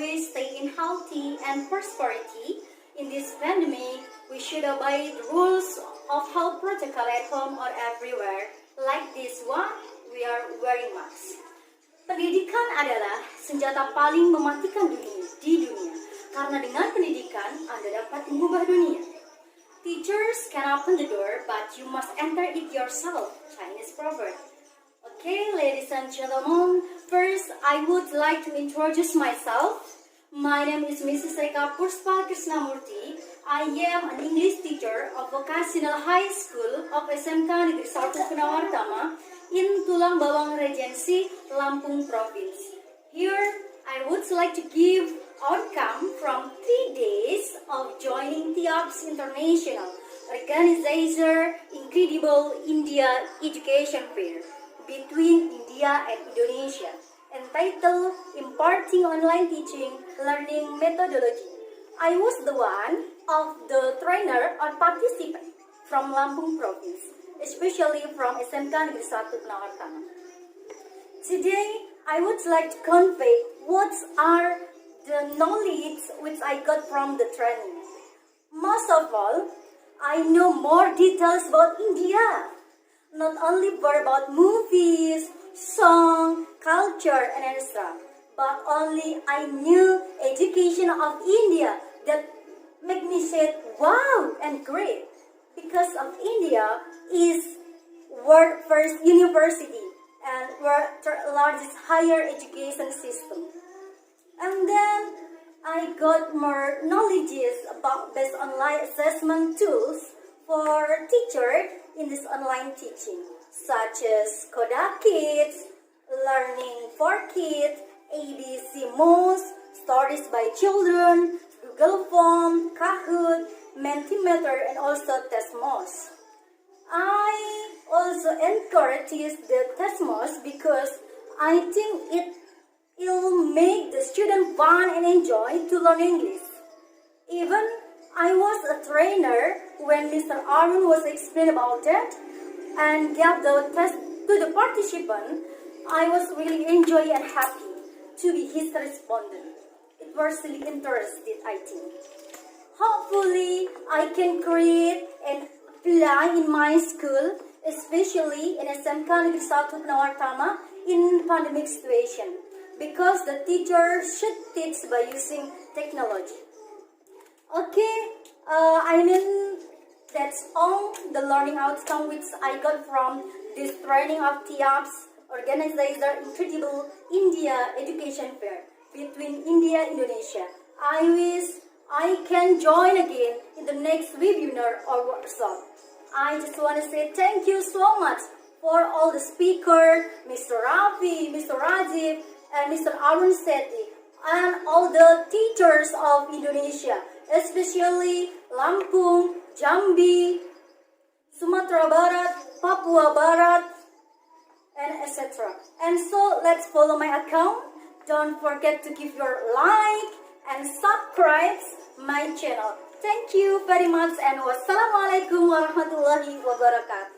always stay in healthy and prosperity. In this pandemic, we should obey the rules of health protocol at home or everywhere. Like this one, we are wearing masks. Pendidikan adalah senjata paling mematikan di dunia. Karena dengan pendidikan, Anda dapat mengubah dunia. Teachers can open the door, but you must enter it yourself. Chinese proverb. Okay, ladies and gentlemen, first I would like to introduce myself. My name is Mrs. Puspa Krisna Murti. I am an English teacher of Vocational High School of SMK Negeri 1 Penawartama in Tulang Bawang Regency, Lampung Province. Here, I would like to give outcome from 3 days of joining TIOPS International Organization Incredible India Education Fair between India and Indonesia, entitled Imparting Online Teaching Learning Methodology. I was the one of the trainer or participant from Lampung Province, especially from SMK Negeri 1 Penawartama. Today, I would like to convey what are the knowledge which I got from the training. Most of all, I know more details about India. Not only about movies, song, culture, and etc., but only I knew education of India that make me say wow and great, because of India is world first university and world largest higher education system. And then I got more knowledges about based online assessment tools for teachers in this online teaching, such as Kodak Kids, Learning for Kids, ABC Moose, Stories by Children, Google Form, Kahoot, Mentimeter, and also Testmos. I also encourage the Testmos because I think it will make the student fun and enjoy to learn English. Even I was a trainer when Mr. Arun was explaining about that and gave the test to the participant. I was really enjoy and happy to be his respondent. It was really interesting, I think. Hopefully, I can create and apply in my school, especially in SMK Negeri 1 Penawartama in pandemic situation, because the teacher should teach by using technology. Okay, that's all the learning outcome which I got from this training of TIOPS Organizer Incredible India Education Fair between India and Indonesia. I wish I can join again in the next webinar or workshop. I just want to say thank you so much for all the speakers, Mr. Rafi, Mr. Rajiv, and Mr. Arun Sethi, and all the teachers of Indonesia, especially Lampung, Jambi, Sumatera Barat, Papua Barat, and etc. And so let's follow my account. Don't forget to give your like and subscribe my channel. Thank you very much and wassalamualaikum warahmatullahi wabarakatuh.